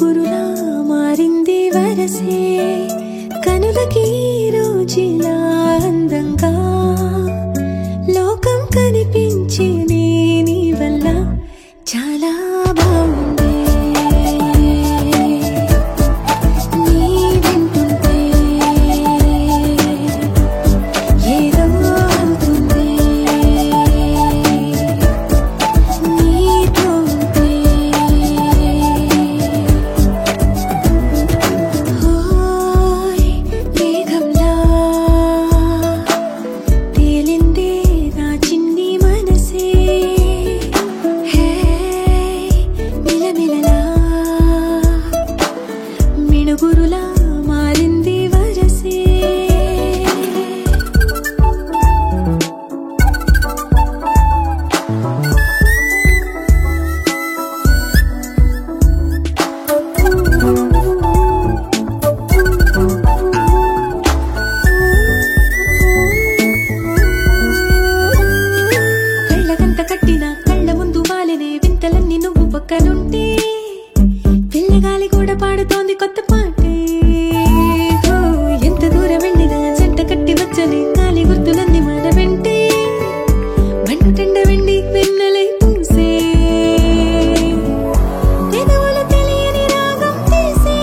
మిణుగురులా మారింది వరసే కనులకి రోజులా అందంగా లోకం కనిపించే నీ వల్ల చాలా బాగుంది నీ వింటుంటే ఏదో అవుతుంది నీతో ఉంటే హోయ్ మేఘంలా తేలిందే నా చిన్ని మనసే హే మిలమిలలా మిణుగురులా మారింది వరసే కళ్ళకంత కట్టిన కళ్ళ ముందు వాలినే వింతలన్నీ నువ్వు పక్కనుంటే పిల్లగాలి కూడా పాడుతోంది కొత్త పాటే హో, ఎంత దూరం వెళ్ళినా జంట కట్టి వచ్చని గాలి గుర్తులన్నీ మన వెంటే మండుటెండ వెండి వెన్నెలై పూసే పెదవులు తెలియని రాగం తీసే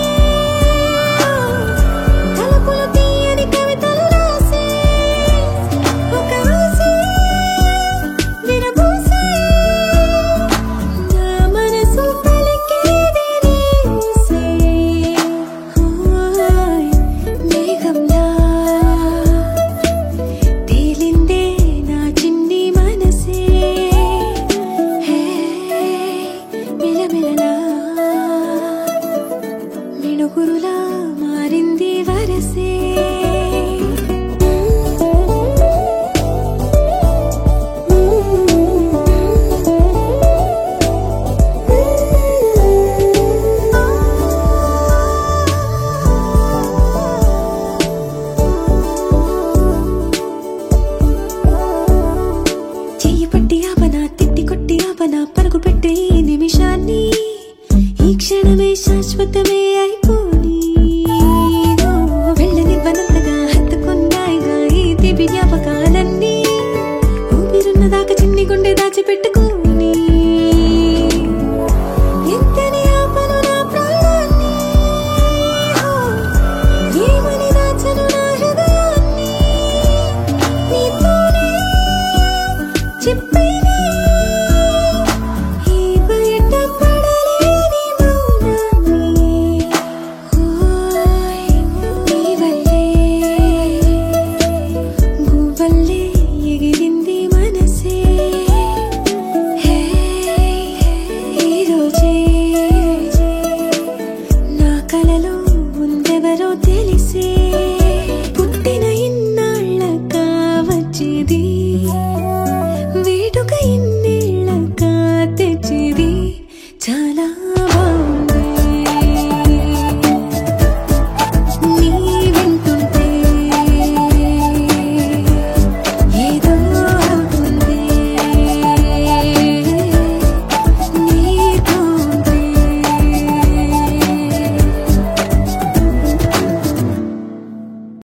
తలుపులు తీయని కవితలు రాసే ఒక ఆసే విరబూసే నా మనసు పలికేది నీసే హోయ్ మేఘంలా తేలిందే నా చిన్ని మనసే హే మిలమిలలా మిణుగురులా మారింది వరసే చెయ్యి పట్టి ఆపనా తిట్టి కొట్టి ఆపనా పరుగు పెట్టే ఈ నిమిషాన్ని ఈ క్షణమే శాశ్వతమే అయి